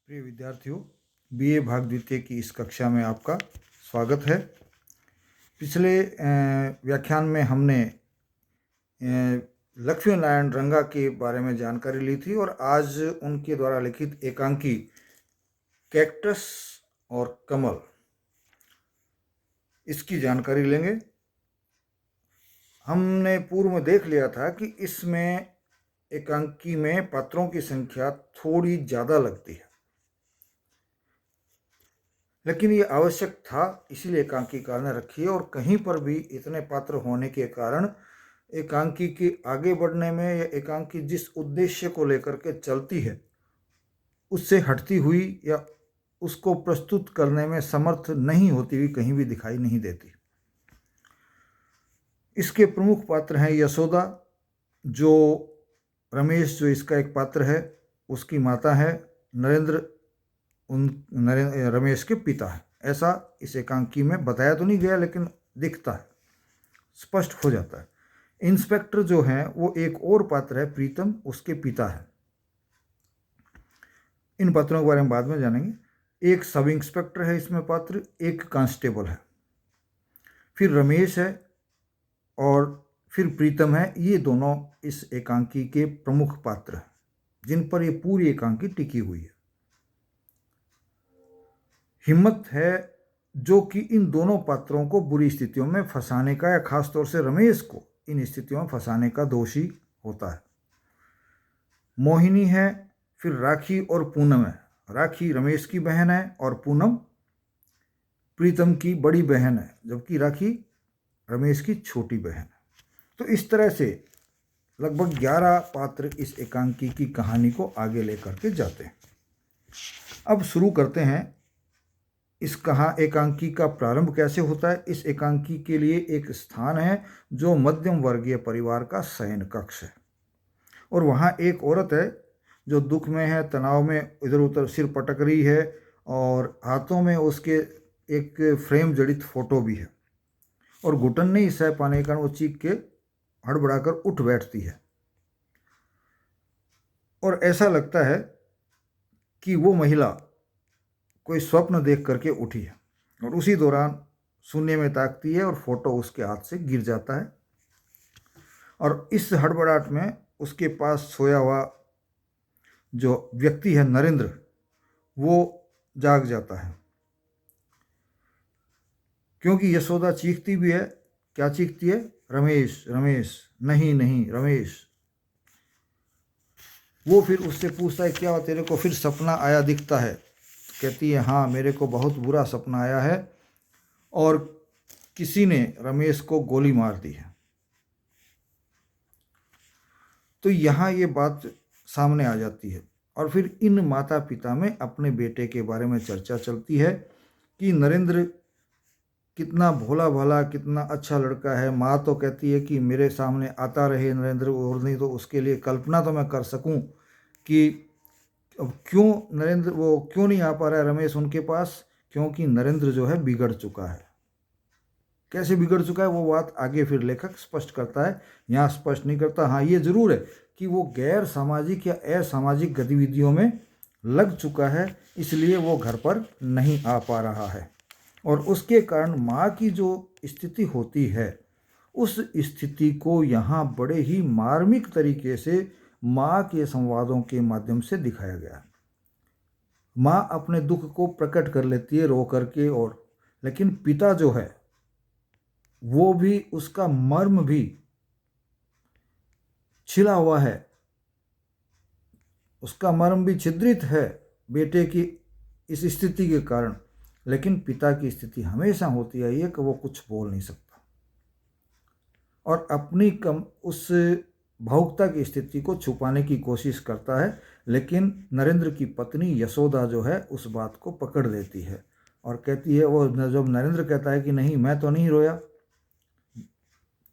प्रिय विद्यार्थियों, बीए भाग द्वितीय की इस कक्षा में आपका स्वागत है। पिछले व्याख्यान में हमने लक्ष्मी नारायण रंगा के बारे में जानकारी ली थी और आज उनके द्वारा लिखित एकांकी कैक्टस और कमल इसकी जानकारी लेंगे। हमने पूर्व में देख लिया था कि इसमें एकांकी में पात्रों की संख्या थोड़ी ज़्यादा लगती है, लेकिन ये आवश्यक था, इसीलिए एकांकीकार ने रखी है। और कहीं पर भी इतने पात्र होने के कारण एकांकी के आगे बढ़ने में या एकांकी जिस उद्देश्य को लेकर के चलती है उससे हटती हुई या उसको प्रस्तुत करने में समर्थ नहीं होती हुई कहीं भी दिखाई नहीं देती। इसके प्रमुख पात्र हैं यशोदा, जो रमेश जो इसका एक पात्र है, उसकी माता है, नरेंद्र रमेश के पिता है। ऐसा इस एकांकी में बताया तो नहीं गया, लेकिन दिखता है, स्पष्ट हो जाता है। इंस्पेक्टर जो है वो एक और पात्र है, प्रीतम, उसके पिता है। इन पात्रों के बारे में बाद में जानेंगे। एक सब इंस्पेक्टर है इसमें पात्र, एक कांस्टेबल है, फिर रमेश है और फिर प्रीतम है। ये दोनों इस एकांकी के प्रमुख पात्र हैं जिन पर ये पूरी एकांकी टिकी हुई है। हिम्मत है जो कि इन दोनों पात्रों को बुरी स्थितियों में फंसाने का या खासतौर से रमेश को इन स्थितियों में फंसाने का दोषी होता है। मोहिनी है, फिर राखी और पूनम है। राखी रमेश की बहन है और पूनम प्रीतम की बड़ी बहन है, जबकि राखी रमेश की छोटी बहन है। तो इस तरह से लगभग 11 पात्र इस एकांकी की कहानी को आगे लेकर के जाते हैं। अब शुरू करते हैं। इस एकांकी का प्रारंभ कैसे होता है। इस एकांकी के लिए एक स्थान है जो मध्यम वर्गीय परिवार का शयन कक्ष है, और वहाँ एक औरत है जो दुख में है, तनाव में, इधर उधर सिर पटक रही है, और हाथों में उसके एक फ्रेम जड़ित फोटो भी है, और घुटन नहीं सह पाने के कारण वो चीख के हड़बड़ाकर उठ बैठती है, और ऐसा लगता है कि वो महिला कोई स्वप्न देख करके उठी है, और उसी दौरान शून्य में ताकती है और फोटो उसके हाथ से गिर जाता है, और इस हड़बड़ाहट में उसके पास सोया हुआ जो व्यक्ति है नरेंद्र, वो जाग जाता है। क्योंकि यशोदा चीखती भी है। क्या चीखती है? रमेश रमेश, नहीं नहीं रमेश। वो फिर उससे पूछता है, क्या तेरे को फिर सपना आया दिखता है? कहती है, हाँ, मेरे को बहुत बुरा सपना आया है और किसी ने रमेश को गोली मार दी है। तो यहाँ ये बात सामने आ जाती है, और फिर इन माता पिता में अपने बेटे के बारे में चर्चा चलती है कि नरेंद्र कितना भोला भाला, कितना अच्छा लड़का है। माँ तो कहती है कि मेरे सामने आता रहे नरेंद्र, और नहीं तो उसके लिए कल्पना तो मैं कर सकूं कि अब क्यों नरेंद्र, वो क्यों नहीं आ पा रहा है रमेश उनके पास, क्योंकि नरेंद्र जो है बिगड़ चुका है। कैसे बिगड़ चुका है वो बात आगे फिर लेखक स्पष्ट करता है, यहाँ स्पष्ट नहीं करता। हाँ, ये जरूर है कि वो गैर सामाजिक या असामाजिक गतिविधियों में लग चुका है, इसलिए वो घर पर नहीं आ पा रहा है, और उसके कारण माँ की जो स्थिति होती है उस स्थिति को यहाँ बड़े ही मार्मिक तरीके से माँ के संवादों के माध्यम से दिखाया गया। माँ अपने दुख को प्रकट कर लेती है रो करके, और लेकिन पिता जो है वो भी, उसका मर्म भी छिला हुआ है, उसका मर्म भी छिद्रित है बेटे की इस स्थिति के कारण। लेकिन पिता की स्थिति हमेशा होती है ये कि वो कुछ बोल नहीं सकता, और अपनी उस भावुकता की स्थिति को छुपाने की कोशिश करता है। लेकिन नरेंद्र की पत्नी यशोदा जो है उस बात को पकड़ लेती है और कहती है, वो जब नरेंद्र कहता है कि नहीं मैं तो नहीं रोया,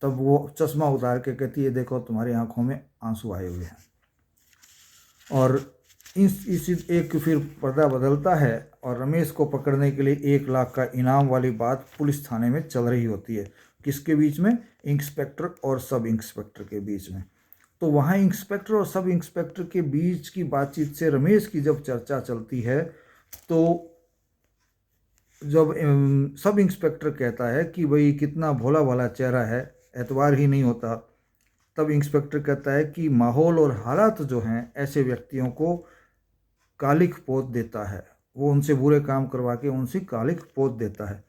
तब वो चश्मा उतार के कहती है, देखो तुम्हारी आंखों में आंसू आए हुए हैं। और इस एक फिर पर्दा बदलता है, और रमेश को पकड़ने के लिए 1 लाख का इनाम वाली बात पुलिस थाने में चल रही होती है। किसके बीच में? इंस्पेक्टर और सब इंस्पेक्टर के बीच में। तो वहाँ इंस्पेक्टर और सब इंस्पेक्टर के बीच की बातचीत से रमेश की जब चर्चा चलती है, तो जब सब इंस्पेक्टर कहता है कि भाई कितना भोला भाला चेहरा है, एतबार ही नहीं होता, तब इंस्पेक्टर कहता है कि माहौल और हालात जो हैं ऐसे व्यक्तियों को कालिख पोत देता है, वो उनसे बुरे काम करवा के उनसे कालिख पोत देता है।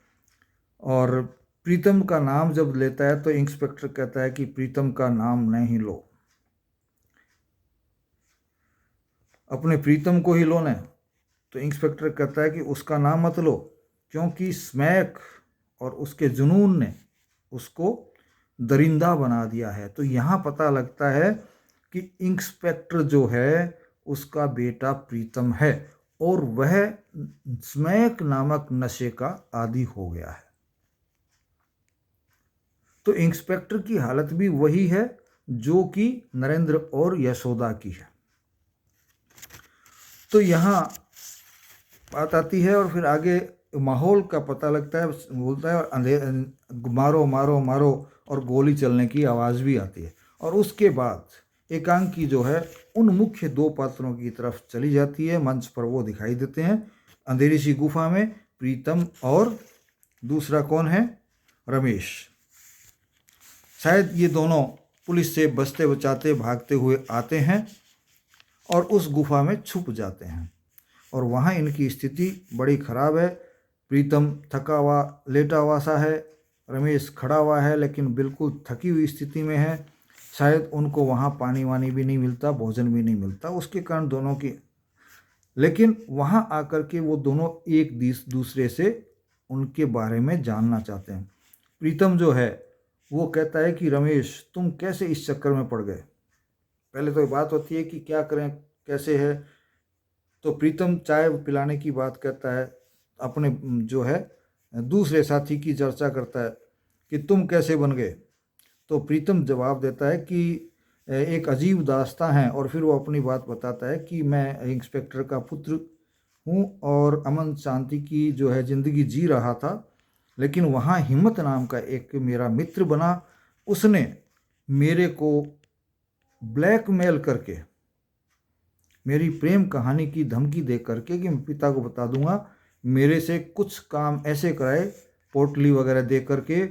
और प्रीतम का नाम जब लेता है तो इंस्पेक्टर कहता है कि प्रीतम का नाम नहीं लो, अपने प्रीतम को ही लो न। तो इंस्पेक्टर कहता है कि उसका नाम मत लो, क्योंकि स्मैक और उसके जुनून ने उसको दरिंदा बना दिया है। तो यहाँ पता लगता है कि इंस्पेक्टर जो है उसका बेटा प्रीतम है और वह स्मैक नामक नशे का आदी हो गया है। तो इंस्पेक्टर की हालत भी वही है जो कि नरेंद्र और यशोदा की है। तो यहाँ बात आती है और फिर आगे माहौल का पता लगता है, बोलता है और मारो मारो मारो और गोली चलने की आवाज़ भी आती है। और उसके बाद एकांकी जो है उन मुख्य दो पात्रों की तरफ चली जाती है। मंच पर वो दिखाई देते हैं अंधेरी सी गुफा में, प्रीतम और दूसरा कौन है, रमेश। शायद ये दोनों पुलिस से बचते बचाते भागते हुए आते हैं और उस गुफा में छुप जाते हैं। और वहाँ इनकी स्थिति बड़ी ख़राब है। प्रीतम थका हुआ लेटा हुआ सा है, रमेश खड़ा हुआ है लेकिन बिल्कुल थकी हुई स्थिति में है। शायद उनको वहाँ पानी वानी भी नहीं मिलता, भोजन भी नहीं मिलता, उसके कारण दोनों की, लेकिन वहाँ आकर के वो दोनों एक दूसरे से उनके बारे में जानना चाहते हैं। प्रीतम जो है वो कहता है कि रमेश तुम कैसे इस चक्कर में पड़ गए। पहले तो ये बात होती है कि क्या करें, कैसे है। तो प्रीतम चाय पिलाने की बात करता है, अपने जो है दूसरे साथी की चर्चा करता है कि तुम कैसे बन गए। तो प्रीतम जवाब देता है कि एक अजीब दास्तां है और फिर वो अपनी बात बताता है कि मैं इंस्पेक्टर का पुत्र हूँ और अमन शांति की जो है ज़िंदगी जी रहा था, लेकिन वहाँ हिम्मत नाम का एक मेरा मित्र बना, उसने मेरे को ब्लैकमेल करके मेरी प्रेम कहानी की धमकी दे करके कि मैं पिता को बता दूंगा, मेरे से कुछ काम ऐसे कराए पोटली वगैरह दे करके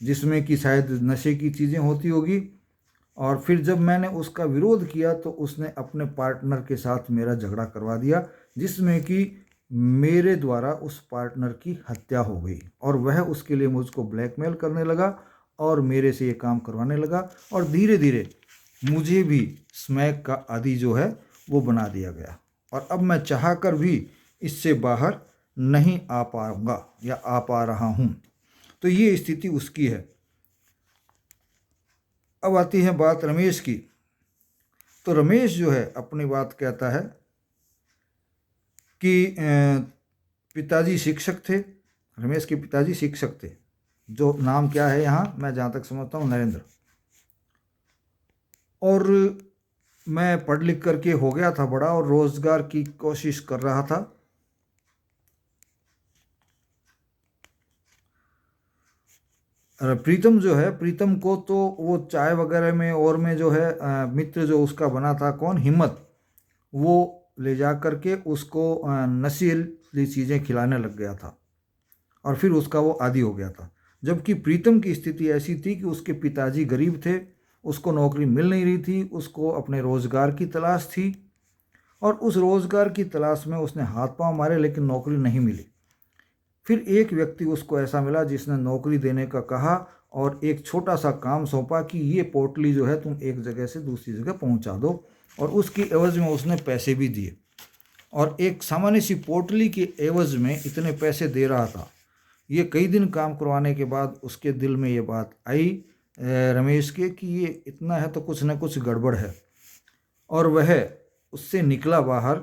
जिसमें कि शायद नशे की चीज़ें होती होगी। और फिर जब मैंने उसका विरोध किया तो उसने अपने पार्टनर के साथ मेरा झगड़ा करवा दिया, जिसमें कि मेरे द्वारा उस पार्टनर की हत्या हो गई और वह उसके लिए मुझको ब्लैकमेल करने लगा और मेरे से ये काम करवाने लगा और धीरे धीरे मुझे भी स्मैक का आदी जो है वो बना दिया गया और अब मैं चाह कर भी इससे बाहर नहीं आ पाऊँगा या आ पा रहा हूँ। तो ये स्थिति उसकी है। अब आती है बात रमेश की। तो रमेश जो है अपनी बात कहता है कि पिताजी शिक्षक थे, रमेश के पिताजी शिक्षक थे, जो नाम क्या है यहाँ मैं जहाँ तक समझता हूँ नरेंद्र। और मैं पढ़ लिख करके हो गया था बड़ा और रोज़गार की कोशिश कर रहा था। प्रीतम जो है, प्रीतम को तो वो चाय वगैरह में और में जो है मित्र जो उसका बना था कौन, हिम्मत, वो ले जा कर के उसको नशीली चीज़ें खिलाने लग गया था और फिर उसका वो आदी हो गया था। जबकि प्रीतम की स्थिति ऐसी थी कि उसके पिताजी गरीब थे, उसको नौकरी मिल नहीं रही थी, उसको अपने रोज़गार की तलाश थी और उस रोज़गार की तलाश में उसने हाथ पांव मारे लेकिन नौकरी नहीं मिली। फिर एक व्यक्ति उसको ऐसा मिला जिसने नौकरी देने का कहा और एक छोटा सा काम सौंपा कि ये पोटली जो है तुम एक जगह से दूसरी जगह पहुंचा दो, और उसकी एवज़ में उसने पैसे भी दिए और एक सामान्य सी पोटली के एवज़ में इतने पैसे दे रहा था। ये कई दिन काम करवाने के बाद उसके दिल में ये बात आई रमेश के कि ये इतना है तो कुछ न कुछ गड़बड़ है, और वह उससे निकला, बाहर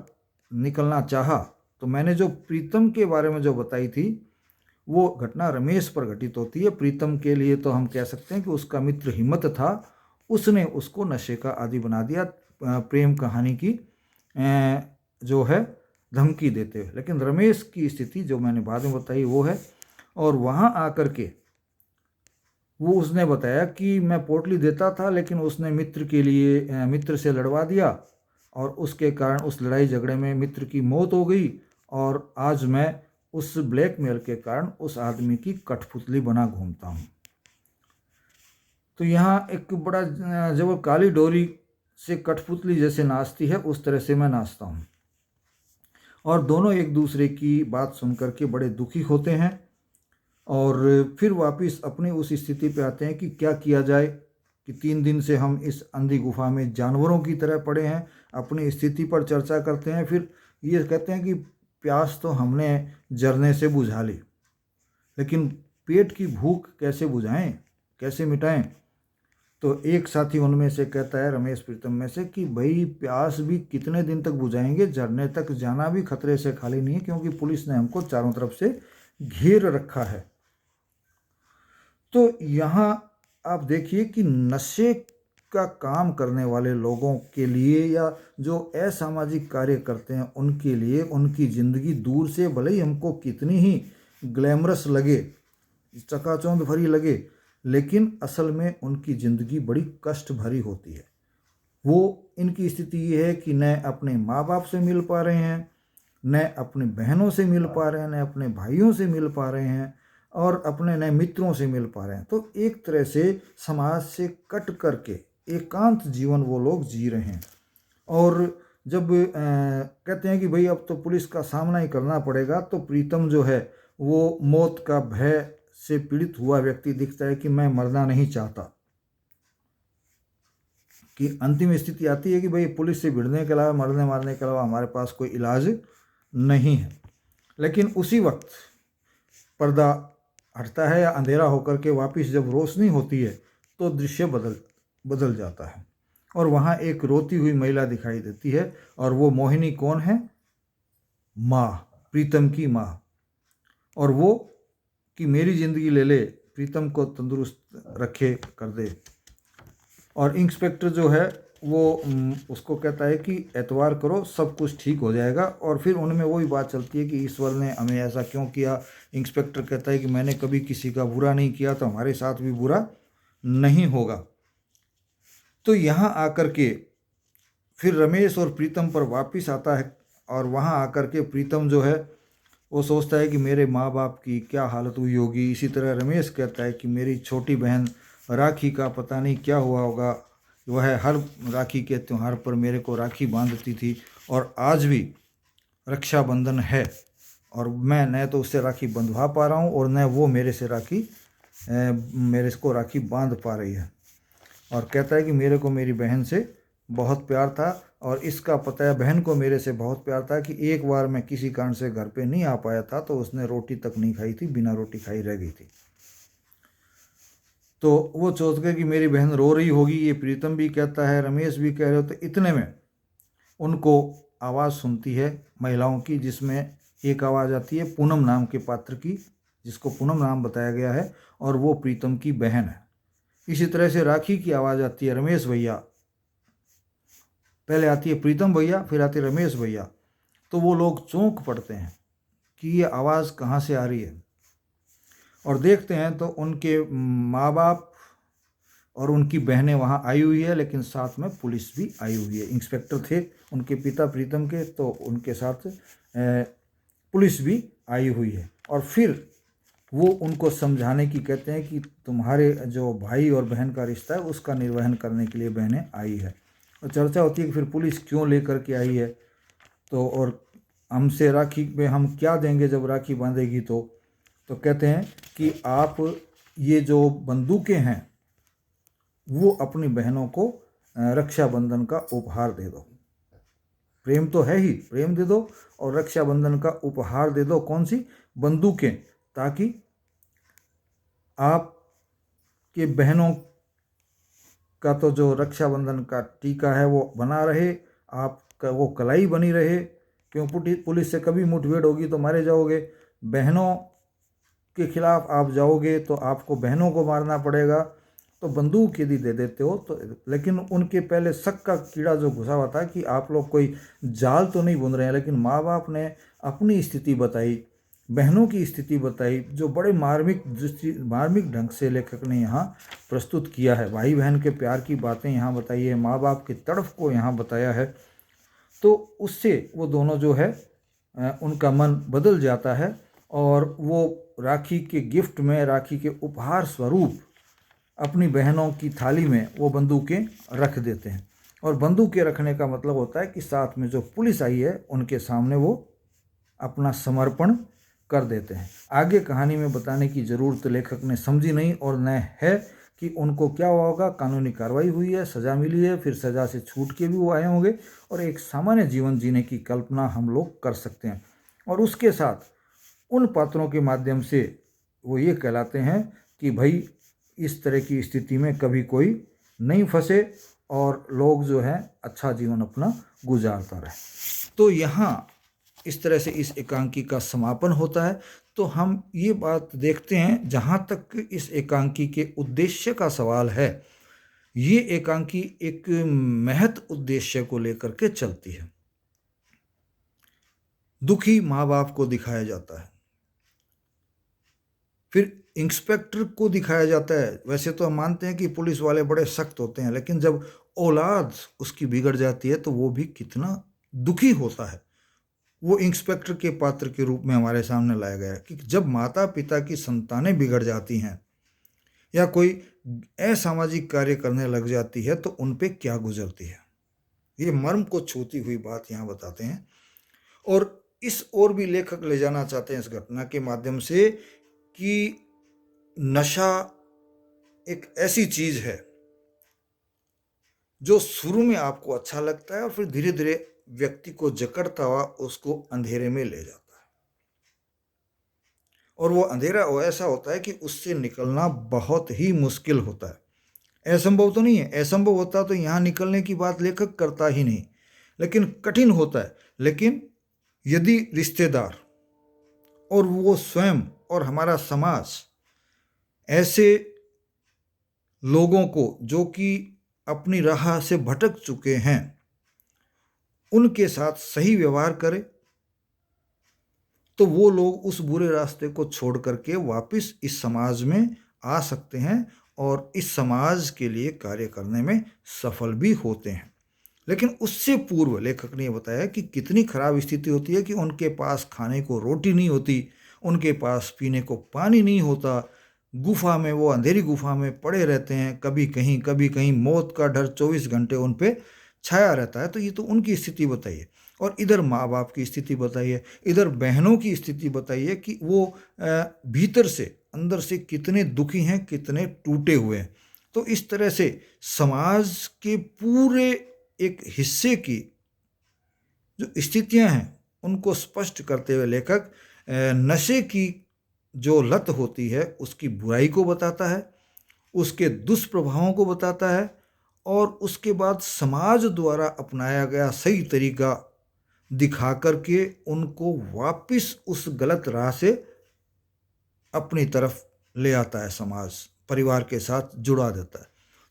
निकलना चाहा। तो मैंने जो प्रीतम के बारे में जो बताई थी वो घटना रमेश पर घटित होती है। प्रीतम के लिए तो हम कह सकते हैं कि उसका मित्र हिम्मत था, उसने उसको नशे का आदी बना दिया प्रेम कहानी की जो है धमकी देते हुए। लेकिन रमेश की स्थिति जो मैंने बाद में बताई वो है, और वहाँ आकर के वो उसने बताया कि मैं पोटली देता था, लेकिन उसने मित्र से लड़वा दिया और उसके कारण उस लड़ाई झगड़े में मित्र की मौत हो गई, और आज मैं उस ब्लैकमेल के कारण उस आदमी की कठपुतली बना घूमता हूँ। तो यहाँ एक बड़ा जब वो काली डोरी से कठपुतली जैसे नाचती है उस तरह से मैं नाचता हूँ। और दोनों एक दूसरे की बात सुनकर के बड़े दुखी होते हैं और फिर वापस अपनी उस स्थिति पे आते हैं कि क्या किया जाए, कि 3 दिन से हम इस अंधी गुफा में जानवरों की तरह पड़े हैं। अपनी स्थिति पर चर्चा करते हैं, फिर ये कहते हैं कि प्यास तो हमने जरने से बुझा ली, लेकिन पेट की भूख कैसे बुझाएं, कैसे मिटाएं। तो एक साथी उनमें से कहता है, रमेश प्रीतम में से, कि भाई प्यास भी कितने दिन तक बुझाएंगे, झरने तक जाना भी खतरे से खाली नहीं है, क्योंकि पुलिस ने हमको चारों तरफ से घेर रखा है। तो यहाँ आप देखिए कि नशे का काम करने वाले लोगों के लिए या जो असामाजिक कार्य करते हैं उनके लिए उनकी ज़िंदगी दूर से भले ही हमको कितनी ही ग्लैमरस लगे, चकाचौंध भरी लगे, लेकिन असल में उनकी ज़िंदगी बड़ी कष्ट भरी होती है। वो इनकी स्थिति ये है कि न अपने माँ बाप से मिल पा रहे हैं, न अपनी बहनों से मिल पा रहे हैं, न अपने भाइयों से मिल पा रहे हैं, और अपने नए मित्रों से मिल पा रहे हैं। तो एक तरह से समाज से कट करके एकांत जीवन वो लोग जी रहे हैं। और जब कहते हैं कि भाई अब तो पुलिस का सामना ही करना पड़ेगा, तो प्रीतम जो है वो मौत का भय से पीड़ित हुआ व्यक्ति दिखता है कि मैं मरना नहीं चाहता, कि अंतिम स्थिति आती है कि भाई पुलिस से भिड़ने के अलावा, मरने मारने के अलावा हमारे पास कोई इलाज नहीं है। लेकिन उसी वक्त पर्दा हटता है या अंधेरा होकर के वापस जब रोशनी होती है तो दृश्य बदल जाता है, और वहाँ एक रोती हुई महिला दिखाई देती है। और वो मोहिनी कौन है? माँ, प्रीतम की माँ। और वो कि मेरी ज़िंदगी ले ले, प्रीतम को तंदुरुस्त रखे कर दे। और इंस्पेक्टर जो है वो उसको कहता है कि एतवार करो, सब कुछ ठीक हो जाएगा। और फिर उनमें वही बात चलती है कि ईश्वर ने हमें ऐसा क्यों किया। इंस्पेक्टर कहता है कि मैंने कभी किसी का बुरा नहीं किया, तो हमारे साथ भी बुरा नहीं होगा। तो यहाँ आकर के फिर रमेश और प्रीतम पर वापस आता है, और वहाँ आकर के प्रीतम जो है वो सोचता है कि मेरे माँ बाप की क्या हालत हुई होगी। इसी तरह रमेश कहता है कि मेरी छोटी बहन राखी का पता नहीं क्या हुआ होगा, वह हर राखी के त्यौहार पर मेरे को राखी बांधती थी, और आज भी रक्षाबंधन है और मैं न तो उससे राखी बंधवा पा रहा हूँ और न वो मेरे को राखी बांध पा रही है। और कहता है कि मेरे को मेरी बहन से बहुत प्यार था, और इसका पता है बहन को मेरे से बहुत प्यार था कि एक बार मैं किसी कारण से घर पे नहीं आ पाया था तो उसने रोटी तक नहीं खाई थी, बिना रोटी खाई रह गई थी। तो वो सोच कर कि मेरी बहन रो रही होगी, ये प्रीतम भी कहता है, रमेश भी कह रहे हो। तो इतने में उनको आवाज़ सुनती है महिलाओं की, जिसमें एक आवाज़ आती है पूनम नाम के पात्र की, जिसको पूनम नाम बताया गया है, और वो प्रीतम की बहन है। इसी तरह से राखी की आवाज़ आती है, रमेश भैया। पहले आती है प्रीतम भैया, फिर आती है रमेश भैया। तो वो लोग चौंक पड़ते हैं कि ये आवाज़ कहाँ से आ रही है, और देखते हैं तो उनके माँ बाप और उनकी बहनें वहाँ आई हुई है, लेकिन साथ में पुलिस भी आई हुई है। इंस्पेक्टर थे उनके पिता प्रीतम के, तो उनके साथ पुलिस भी आई हुई है। और फिर वो उनको समझाने की कहते हैं कि तुम्हारे जो भाई और बहन का रिश्ता है उसका निर्वहन करने के लिए बहनें आई है। और चर्चा होती है कि फिर पुलिस क्यों लेकर के आई है, तो और हमसे राखी में हम क्या देंगे जब राखी बांधेगी। तो कहते हैं कि आप ये जो बंदूकें हैं वो अपनी बहनों को रक्षाबंधन का उपहार दे दो। प्रेम तो है ही, प्रेम दे दो और रक्षाबंधन का उपहार दे दो। कौन सी? बंदूकें, ताकि आप के बहनों का तो जो रक्षाबंधन का टीका है वो बना रहे, आपका वो कलाई बनी रहे। क्यों पुलिस से कभी मुठभेड़ होगी तो मारे जाओगे, बहनों के खिलाफ आप जाओगे तो आपको बहनों को मारना पड़ेगा। तो बंदूक यदि दे देते हो तो, लेकिन उनके पहले शक का कीड़ा जो घुसा हुआ था कि आप लोग कोई जाल तो नहीं बुन रहे हैं। लेकिन माँ बाप ने अपनी स्थिति बताई, बहनों की स्थिति बताई, जो बड़े मार्मिक ढंग से लेखक ने यहाँ प्रस्तुत किया है। भाई बहन के प्यार की बातें यहाँ बताई है, माँ बाप की तड़फ को यहाँ बताया है। तो उससे वो दोनों जो है उनका मन बदल जाता है और वो राखी के गिफ्ट में, राखी के उपहार स्वरूप अपनी बहनों की थाली में वो बंदूकें रख देते हैं। और बंदूकें रखने का मतलब होता है कि साथ में जो पुलिस आई है उनके सामने वो अपना समर्पण कर देते हैं। आगे कहानी में बताने की ज़रूरत लेखक ने समझी नहीं, और न है कि उनको क्या हुआ होगा। कानूनी कार्रवाई हुई है, सज़ा मिली है, फिर सज़ा से छूट के भी वो आए होंगे और एक सामान्य जीवन जीने की कल्पना हम लोग कर सकते हैं। और उसके साथ उन पात्रों के माध्यम से वो ये कहलाते हैं कि भाई इस तरह की स्थिति में कभी कोई नहीं फंसे और लोग जो है अच्छा जीवन अपना गुजारता रहे। तो यहाँ इस तरह से इस एकांकी का समापन होता है। तो हम ये बात देखते हैं, जहाँ तक इस एकांकी के उद्देश्य का सवाल है, ये एकांकी एक महत उद्देश्य को लेकर के चलती है। दुखी माँ बाप को दिखाया जाता है, फिर इंस्पेक्टर को दिखाया जाता है। वैसे तो हम मानते हैं कि पुलिस वाले बड़े सख्त होते हैं, लेकिन जब औलाद उसकी बिगड़ जाती है तो वो भी कितना दुखी होता है, वो इंस्पेक्टर के पात्र के रूप में हमारे सामने लाया गया है कि जब माता पिता की संतानें बिगड़ जाती हैं या कोई असामाजिक कार्य करने लग जाती है तो उन पे क्या गुजरती है। ये मर्म को छूती हुई बात यहाँ बताते हैं। और इस ओर भी लेखक ले जाना चाहते हैं इस घटना के माध्यम से कि नशा एक ऐसी चीज है जो शुरू में आपको अच्छा लगता है और फिर धीरे धीरे व्यक्ति को जकड़ता हुआ उसको अंधेरे में ले जाता है। और वो अंधेरा ऐसा होता है कि उससे निकलना बहुत ही मुश्किल होता है। असंभव तो नहीं है, असंभव होता तो यहाँ निकलने की बात लेखक करता ही नहीं, लेकिन कठिन होता है। लेकिन यदि रिश्तेदार और वो स्वयं और हमारा समाज ऐसे लोगों को जो कि अपनी राह से भटक चुके हैं उनके साथ सही व्यवहार करे तो वो लोग उस बुरे रास्ते को छोड़ करके वापस इस समाज में आ सकते हैं और इस समाज के लिए कार्य करने में सफल भी होते हैं। लेकिन उससे पूर्व लेखक ने बताया कि कितनी खराब स्थिति होती है कि उनके पास खाने को रोटी नहीं होती, उनके पास पीने को पानी नहीं होता, गुफा में, वो अंधेरी गुफा में पड़े रहते हैं, कभी कहीं मौत का डर 24 घंटे उन पे छाया रहता है। तो ये तो उनकी स्थिति बताइए। और इधर माँ बाप की स्थिति बताइए, इधर बहनों की स्थिति बताइए कि वो भीतर से, अंदर से कितने दुखी हैं, कितने टूटे हुए हैं। तो इस तरह से समाज के पूरे एक हिस्से की जो स्थितियां हैं उनको स्पष्ट करते हुए लेखक नशे की जो लत होती है उसकी बुराई को बताता है, उसके दुष्प्रभावों को बताता है और उसके बाद समाज द्वारा अपनाया गया सही तरीका दिखा करके उनको वापस उस गलत राह से अपनी तरफ ले आता है, समाज परिवार के साथ जुड़ा देता है।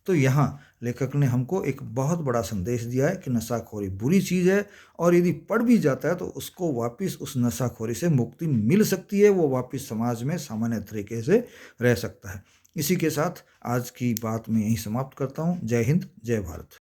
तो यहाँ लेखक ने हमको एक बहुत बड़ा संदेश दिया है कि नशाखोरी बुरी चीज़ है और यदि पड़ भी जाता है तो उसको वापस उस नशाखोरी से मुक्ति मिल सकती है, वो वापस समाज में सामान्य तरीके से रह सकता है। इसी के साथ आज की बात मैं यहीं समाप्त करता हूँ। जय हिंद, जय भारत।